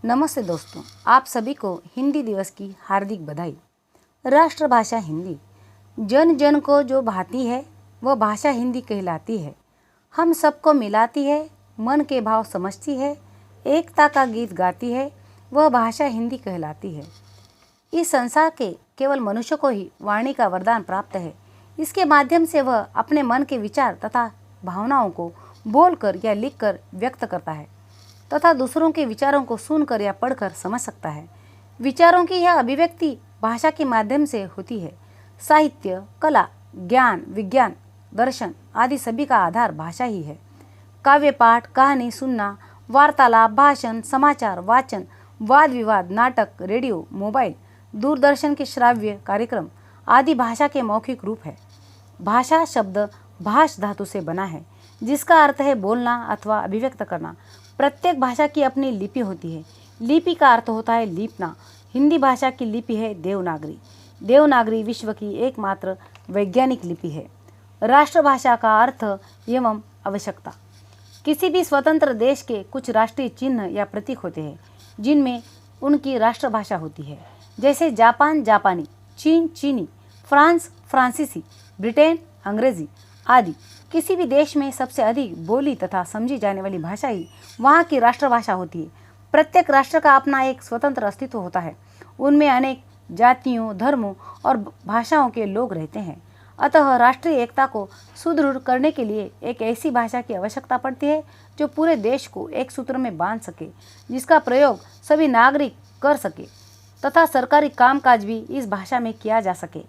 नमस्ते दोस्तों, आप सभी को हिंदी दिवस की हार्दिक बधाई। राष्ट्रभाषा हिंदी जन जन को जो भाती है वह भाषा हिंदी कहलाती है। हम सबको मिलाती है, मन के भाव समझती है, एकता का गीत गाती है, वह भाषा हिंदी कहलाती है। इस संसार के केवल मनुष्य को ही वाणी का वरदान प्राप्त है। इसके माध्यम से वह अपने मन के विचार तथा भावनाओं को बोलकर या लिखकर व्यक्त करता है तथा दूसरों के विचारों को सुनकर या पढ़कर समझ सकता है। विचारों की यह अभिव्यक्ति भाषा के माध्यम से होती है। साहित्य, कला, ज्ञान, विज्ञान, दर्शन आदि सभी का आधार भाषा ही है। काव्य पाठ, कहानी सुनना, वार्तालाप, भाषण, समाचार, वाचन, वाद विवाद, नाटक, रेडियो, मोबाइल, दूरदर्शन के श्राव्य कार्यक्रम आदि भाषा के मौखिक रूप है। भाषा शब्द भाष धातु से बना है, जिसका अर्थ है बोलना अथवा अभिव्यक्त करना। प्रत्येक भाषा की अपनी लिपि होती है। लिपि का अर्थ होता है लीपना। हिंदी भाषा की लिपि है देवनागरी। देवनागरी विश्व की एकमात्र वैज्ञानिक लिपि है। राष्ट्रभाषा का अर्थ एवं आवश्यकता। किसी भी स्वतंत्र देश के कुछ राष्ट्रीय चिन्ह या प्रतीक होते हैं जिनमें उनकी राष्ट्रभाषा होती है। जैसे जापान जापानी, चीन चीनी, फ्रांस फ्रांसीसी, ब्रिटेन अंग्रेजी आदि। किसी भी देश में सबसे अधिक बोली तथा समझी जाने वाली भाषा ही वहाँ की राष्ट्रभाषा होती है। प्रत्येक राष्ट्र का अपना एक स्वतंत्र अस्तित्व होता है। उनमें अनेक जातियों, धर्मों और भाषाओं के लोग रहते हैं। अतः राष्ट्रीय एकता को सुदृढ़ करने के लिए एक ऐसी भाषा की आवश्यकता पड़ती है जो पूरे देश को एक सूत्र में बांध सके, जिसका प्रयोग सभी नागरिक कर सके तथा सरकारी कामकाज भी इस भाषा में किया जा सके।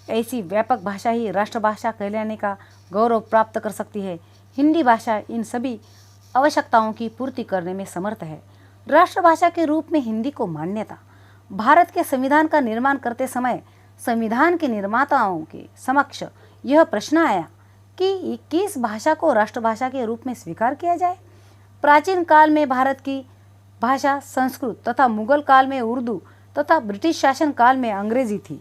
ऐसी व्यापक भाषा ही राष्ट्रभाषा कहलाने का गौरव प्राप्त कर सकती है। हिंदी भाषा इन सभी आवश्यकताओं की पूर्ति करने में समर्थ है। राष्ट्रभाषा के रूप में हिंदी को मान्यता। भारत के संविधान का निर्माण करते समय संविधान के निर्माताओं के समक्ष यह प्रश्न आया कि किस भाषा को राष्ट्रभाषा के रूप में स्वीकार किया जाए। प्राचीन काल में भारत की भाषा संस्कृत तथा मुगल काल में उर्दू तथा ब्रिटिश शासन काल में अंग्रेजी थी।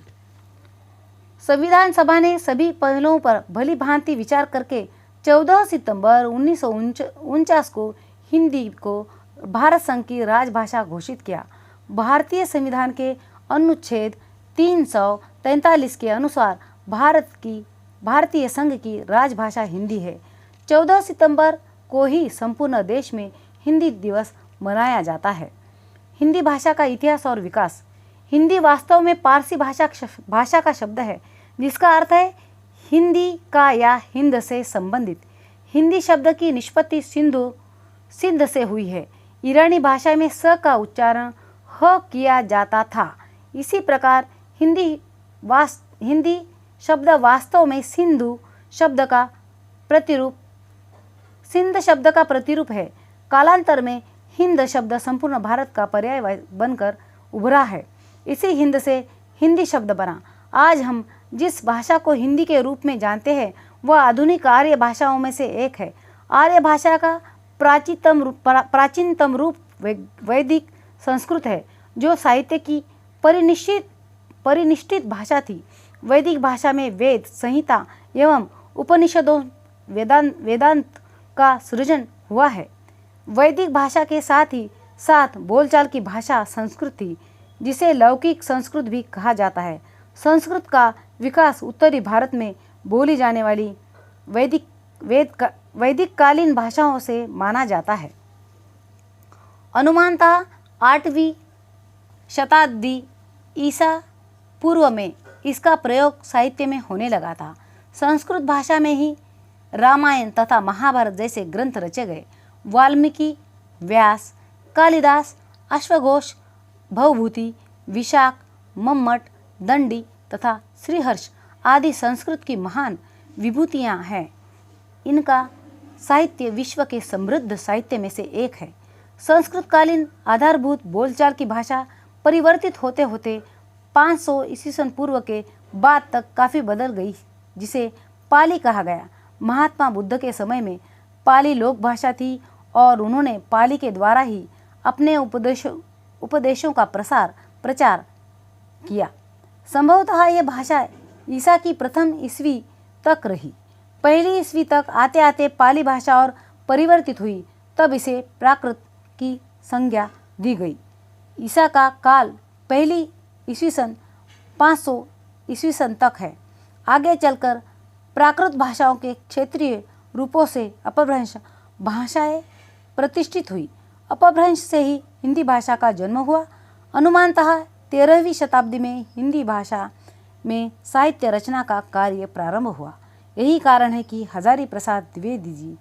संविधान सभा ने सभी पहलुओं पर भली भांति विचार करके 14 सितंबर 1949 को हिंदी को भारत संघ की राजभाषा घोषित किया। भारतीय संविधान के अनुच्छेद 343 के अनुसार भारतीय संघ की राजभाषा हिंदी है। 14 सितंबर को ही संपूर्ण देश में हिंदी दिवस मनाया जाता है। हिंदी भाषा का इतिहास और विकास। हिंदी वास्तव में पारसी भाषा का शब्द है, जिसका अर्थ है हिंदी का या हिंद से संबंधित। हिंदी शब्द की निष्पत्ति सिंध से हुई है। ईरानी भाषा में स का उच्चारण ह किया जाता था। इसी प्रकार हिंदी शब्द वास्तव में सिंध शब्द का प्रतिरूप है। कालांतर में हिंद शब्द संपूर्ण भारत का पर्याय बनकर उभरा है। इसी हिंद से हिंदी शब्द बना। आज हम जिस भाषा को हिंदी के रूप में जानते हैं वह आधुनिक आर्य भाषाओं में से एक है। आर्य भाषा का प्राचीनतम रूप वैदिक संस्कृत है, जो साहित्य की परिनिष्ठित भाषा थी। वैदिक भाषा में वेद, संहिता एवं उपनिषदों वेदांत का सृजन हुआ है। वैदिक भाषा के साथ ही साथ बोलचाल की भाषा संस्कृत थी, जिसे लौकिक संस्कृत भी कहा जाता है। संस्कृत का विकास उत्तरी भारत में बोली जाने वाली वैदिक कालीन भाषाओं से माना जाता है। अनुमानतः 8वीं शताब्दी ईसा पूर्व में इसका प्रयोग साहित्य में होने लगा था। संस्कृत भाषा में ही रामायण तथा महाभारत जैसे ग्रंथ रचे गए। वाल्मीकि, व्यास, कालिदास, अश्वघोष, भवभूति, विशाख, मम्मट, दंडी तथा श्रीहर्ष आदि संस्कृत की महान विभूतियाँ हैं। इनका साहित्य विश्व के समृद्ध साहित्य में से एक है। संस्कृतकालीन आधारभूत बोलचाल की भाषा परिवर्तित होते होते 500 ईस्वी पूर्व के बाद तक काफ़ी बदल गई, जिसे पाली कहा गया। महात्मा बुद्ध के समय में पाली लोक भाषा थी और उन्होंने पाली के द्वारा ही अपने उपदेशों का प्रचार किया। संभवतः यह भाषा ईसा की प्रथम ईस्वी तक रही। पहली ईस्वी तक आते आते पाली भाषा और परिवर्तित हुई, तब इसे प्राकृत की संज्ञा दी गई। ईसा का काल पहली ईस्वी सन 500 ईस्वी सन तक है। आगे चलकर प्राकृत भाषाओं के क्षेत्रीय रूपों से अपभ्रंश भाषाएं प्रतिष्ठित हुई। अपभ्रंश से ही हिंदी भाषा का जन्म हुआ। अनुमानतः 13वीं शताब्दी में हिंदी भाषा में साहित्य रचना का कार्य प्रारंभ हुआ। यही कारण है कि हजारी प्रसाद द्विवेदी जी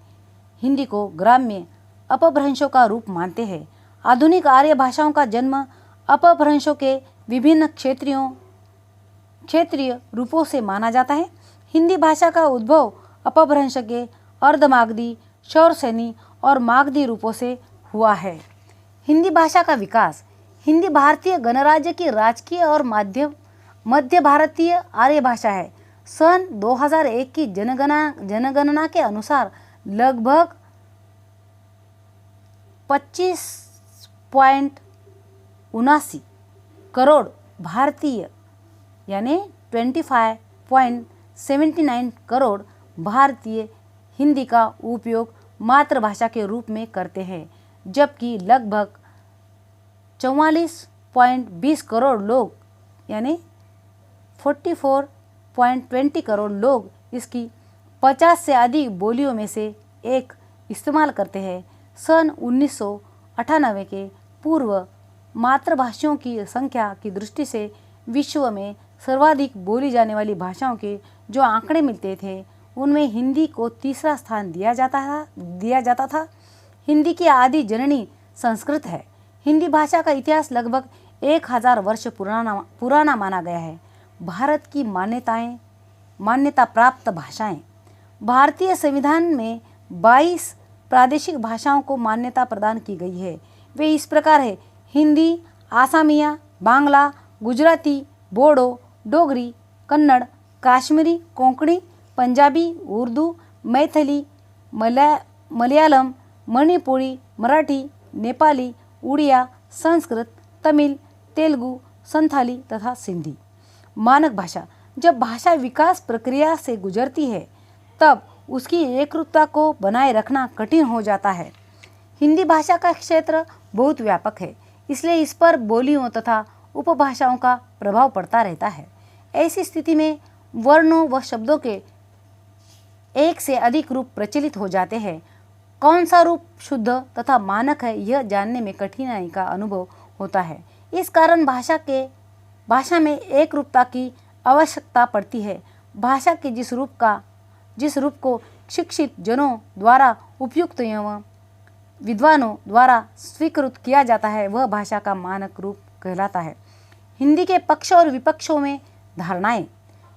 हिंदी को ग्राम्य अपभ्रंशों का रूप मानते हैं। आधुनिक आर्य भाषाओं का जन्म अपभ्रंशों के विभिन्न क्षेत्रीय रूपों से माना जाता है। हिंदी भाषा का उद्भव अपभ्रंश के अर्धमागधी, शौरसेनी और मागधी रूपों से हुआ है। हिंदी भाषा का विकास। हिंदी भारतीय गणराज्य की राजकीय और मध्य भारतीय आर्य भाषा है। सन 2001 की जनगणना के अनुसार लगभग 25.79 करोड़ भारतीय यानी 25.79 करोड़ भारतीय हिंदी का उपयोग मातृभाषा के रूप में करते हैं, जबकि लगभग 44.20 करोड़ लोग यानी 44.20 करोड़ लोग इसकी 50 से अधिक बोलियों में से एक इस्तेमाल करते हैं। सन 1998 के पूर्व मातृभाषियों की संख्या की दृष्टि से विश्व में सर्वाधिक बोली जाने वाली भाषाओं के जो आंकड़े मिलते थे, उनमें हिंदी को तीसरा स्थान दिया जाता था। हिंदी की आदि जननी संस्कृत है। हिंदी भाषा का इतिहास लगभग 1000 वर्ष पुराना माना गया है। भारत की मान्यता प्राप्त भाषाएं। भारतीय संविधान में 22 प्रादेशिक भाषाओं को मान्यता प्रदान की गई है। वे इस प्रकार है: हिंदी, आसामिया, बांग्ला, गुजराती, बोडो, डोगरी, कन्नड़, काश्मीरी, कोंकणी, पंजाबी, उर्दू, मैथिली, मलयालम, मणिपुरी, मराठी, नेपाली, उड़िया, संस्कृत, तमिल, तेलुगु, संथाली तथा सिंधी। मानक भाषा। जब भाषा विकास प्रक्रिया से गुजरती है तब उसकी एकरूपता को बनाए रखना कठिन हो जाता है। हिंदी भाषा का क्षेत्र बहुत व्यापक है, इसलिए इस पर बोलियों तथा उपभाषाओं का प्रभाव पड़ता रहता है। ऐसी स्थिति में वर्णों व शब्दों के एक से अधिक रूप प्रचलित हो जाते हैं। कौन सा रूप शुद्ध तथा मानक है, यह जानने में कठिनाई का अनुभव होता है। इस कारण भाषा में एक रूपता की आवश्यकता पड़ती है। भाषा के जिस रूप को शिक्षित जनों द्वारा उपयुक्त एवं विद्वानों द्वारा स्वीकृत किया जाता है, वह भाषा का मानक रूप कहलाता है। हिंदी के पक्ष और विपक्षों में धारणाएं।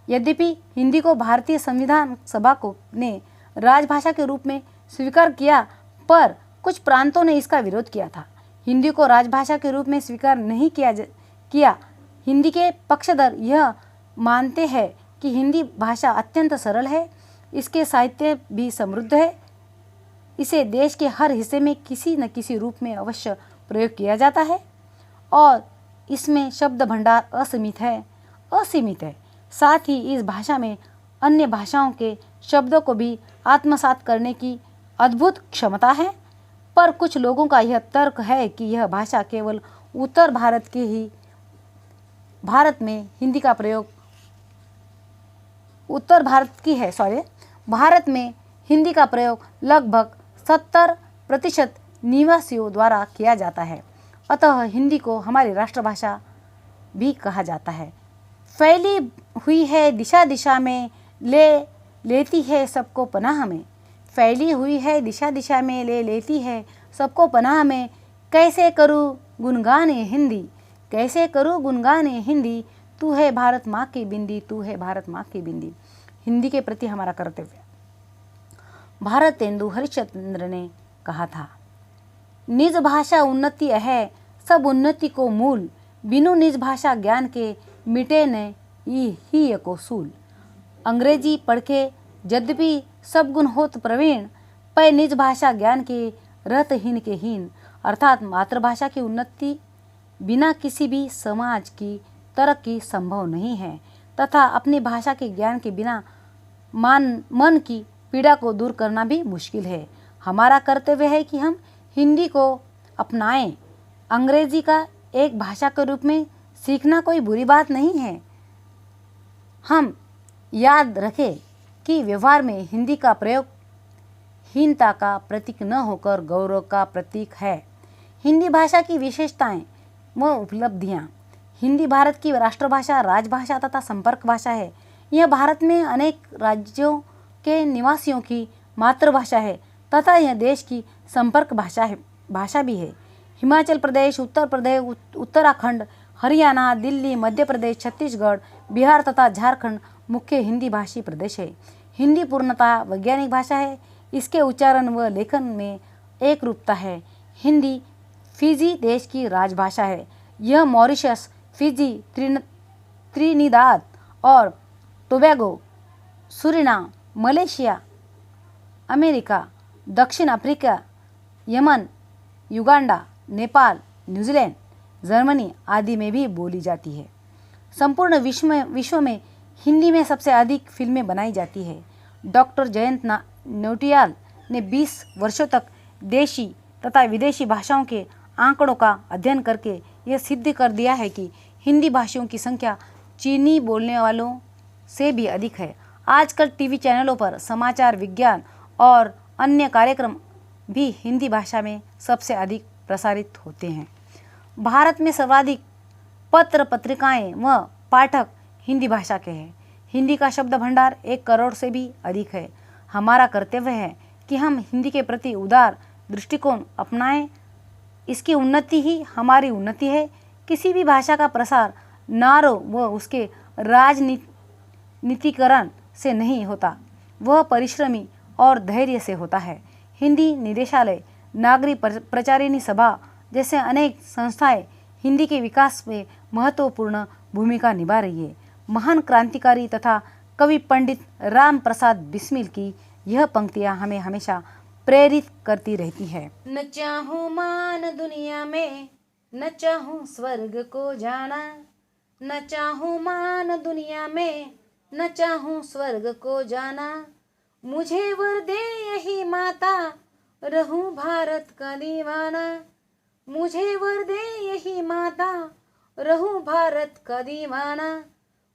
यद्यपि हिंदी को भारतीय संविधान सभा ने राजभाषा के रूप में स्वीकार किया, पर कुछ प्रांतों ने इसका विरोध किया था। हिंदी को राजभाषा के रूप में स्वीकार नहीं किया। हिंदी के पक्षधर यह मानते हैं कि हिंदी भाषा अत्यंत सरल है, इसके साहित्य भी समृद्ध है, इसे देश के हर हिस्से में किसी न किसी रूप में अवश्य प्रयोग किया जाता है और इसमें शब्द भंडार असीमित है। साथ ही इस भाषा में अन्य भाषाओं के शब्दों को भी आत्मसात करने की अद्भुत क्षमता है। पर कुछ लोगों का यह तर्क है कि यह भाषा केवल उत्तर भारत में हिंदी का प्रयोग भारत में हिंदी का प्रयोग लगभग 70% निवासियों द्वारा किया जाता है। अतः हिंदी को हमारी राष्ट्रभाषा भी कहा जाता है। फैली हुई है दिशा दिशा में, ले लेती है सबको पनाह में। फैली हुई है दिशा दिशा में, ले लेती है सबको पनाह में। कैसे करूँ गुणगान हिंदी, कैसे करूँ गुणगान हिंदी, तू है भारत माँ की बिंदी, तू है भारत माँ की बिंदी। हिंदी के प्रति हमारा कर्तव्य। भारतेंदु हरिश्चंद्र ने कहा था, निज भाषा उन्नति है सब उन्नति को मूल, बिनु निज भाषा ज्ञान के मिटे न ही को सूल। अंग्रेजी पढ़ के यद्यपि सब गुण होत प्रवीण, पर निज भाषा ज्ञान के रहत हीन के हीन। अर्थात मातृभाषा की उन्नति बिना किसी भी समाज की तरक्की संभव नहीं है तथा अपनी भाषा के ज्ञान के बिना मन की पीड़ा को दूर करना भी मुश्किल है। हमारा कर्तव्य है कि हम हिंदी को अपनाएं, अंग्रेजी का एक भाषा के रूप में सीखना कोई बुरी बात नहीं है। हम याद रखें कि व्यवहार में हिंदी का प्रयोग हीनता का प्रतीक न होकर गौरव का प्रतीक है। हिंदी भाषा की विशेषताएं व उपलब्धियां। हिंदी भारत की राष्ट्रभाषा, राजभाषा तथा संपर्क भाषा है। यह भारत में अनेक राज्यों के निवासियों की मातृभाषा है तथा यह देश की संपर्क भाषा भी है। हिमाचल प्रदेश, उत्तर प्रदेश, उत्तराखंड, हरियाणा, दिल्ली, मध्य प्रदेश, छत्तीसगढ़, बिहार तथा झारखंड मुख्य हिंदी भाषी प्रदेश है। हिंदी पूर्णतः वैज्ञानिक भाषा है। इसके उच्चारण व लेखन में एक रूपता है। हिंदी फिजी देश की राजभाषा है। यह मॉरिशस, फिजी, त्रिनिदाद और टोबैगो, सुरिनाम, मलेशिया, अमेरिका, दक्षिण Africa, Yemen, Uganda, Nepal, New Zealand, Germany आदि में भी बोली जाती है। संपूर्ण विश्व में हिंदी में सबसे अधिक फिल्में बनाई जाती है। डॉक्टर जयंत नौटियाल ने 20 वर्षों तक देशी तथा विदेशी भाषाओं के आंकड़ों का अध्ययन करके यह सिद्ध कर दिया है कि हिंदी भाषियों की संख्या चीनी बोलने वालों से भी अधिक है। आजकल टीवी चैनलों पर समाचार, विज्ञान और अन्य कार्यक्रम भी हिंदी भाषा में सबसे अधिक प्रसारित होते हैं। भारत में सर्वाधिक पत्र पत्रिकाएं व पाठक हिंदी भाषा के हैं। हिंदी का शब्द भंडार 1 करोड़ से भी अधिक है। हमारा कर्तव्य है कि हम हिंदी के प्रति उदार दृष्टिकोण अपनाएं। इसकी उन्नति ही हमारी उन्नति है। किसी भी भाषा का प्रसार नारों व उसके राजनीतिकरण से नहीं होता, वह परिश्रमी और धैर्य से होता है। हिंदी निदेशालय, नागरिक प्रचारिणी सभा जैसे अनेक संस्थाएं हिंदी के विकास में महत्वपूर्ण भूमिका निभा रही है। महान क्रांतिकारी तथा कवि पंडित राम प्रसाद बिस्मिल की यह पंक्तियां हमें हमेशा प्रेरित करती रहती है। न चाहूं मान दुनिया में, न चाहूं स्वर्ग को जाना, न चाहूं मान दुनिया में, न चाहूं स्वर्ग को जाना, मुझे वर दे यही माता, रहूं भारत का दीवाना, मुझे वर दे यही माता, रहूं भारत का दीवाना,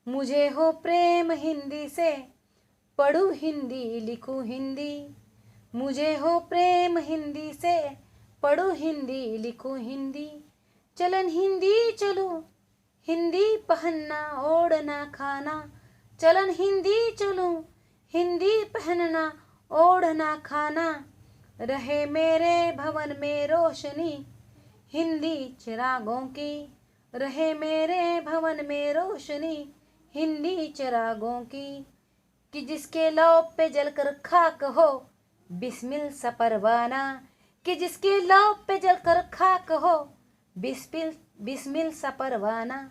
मुझे हो प्रेम हिंदी से, पढ़ूं हिंदी, लिखूं हिंदी, मुझे हो प्रेम हिंदी से, पढ़ूं हिंदी, लिखूं हिंदी, चलन हिंदी चलूं, हिंदी पहनना ओढ़ना खाना, चलन हिंदी चलूं, हिंदी पहनना ओढ़ना खाना, रहे मेरे भवन में रोशनी हिंदी चिरागों की, रहे मेरे भवन में रोशनी हिंदी चिरागों की, कि जिसके लौ पे जलकर खाक हो बिस्मिल सा परवाना, कि जिसके लौ पे जलकर खाक हो बिस्मिल सा परवाना।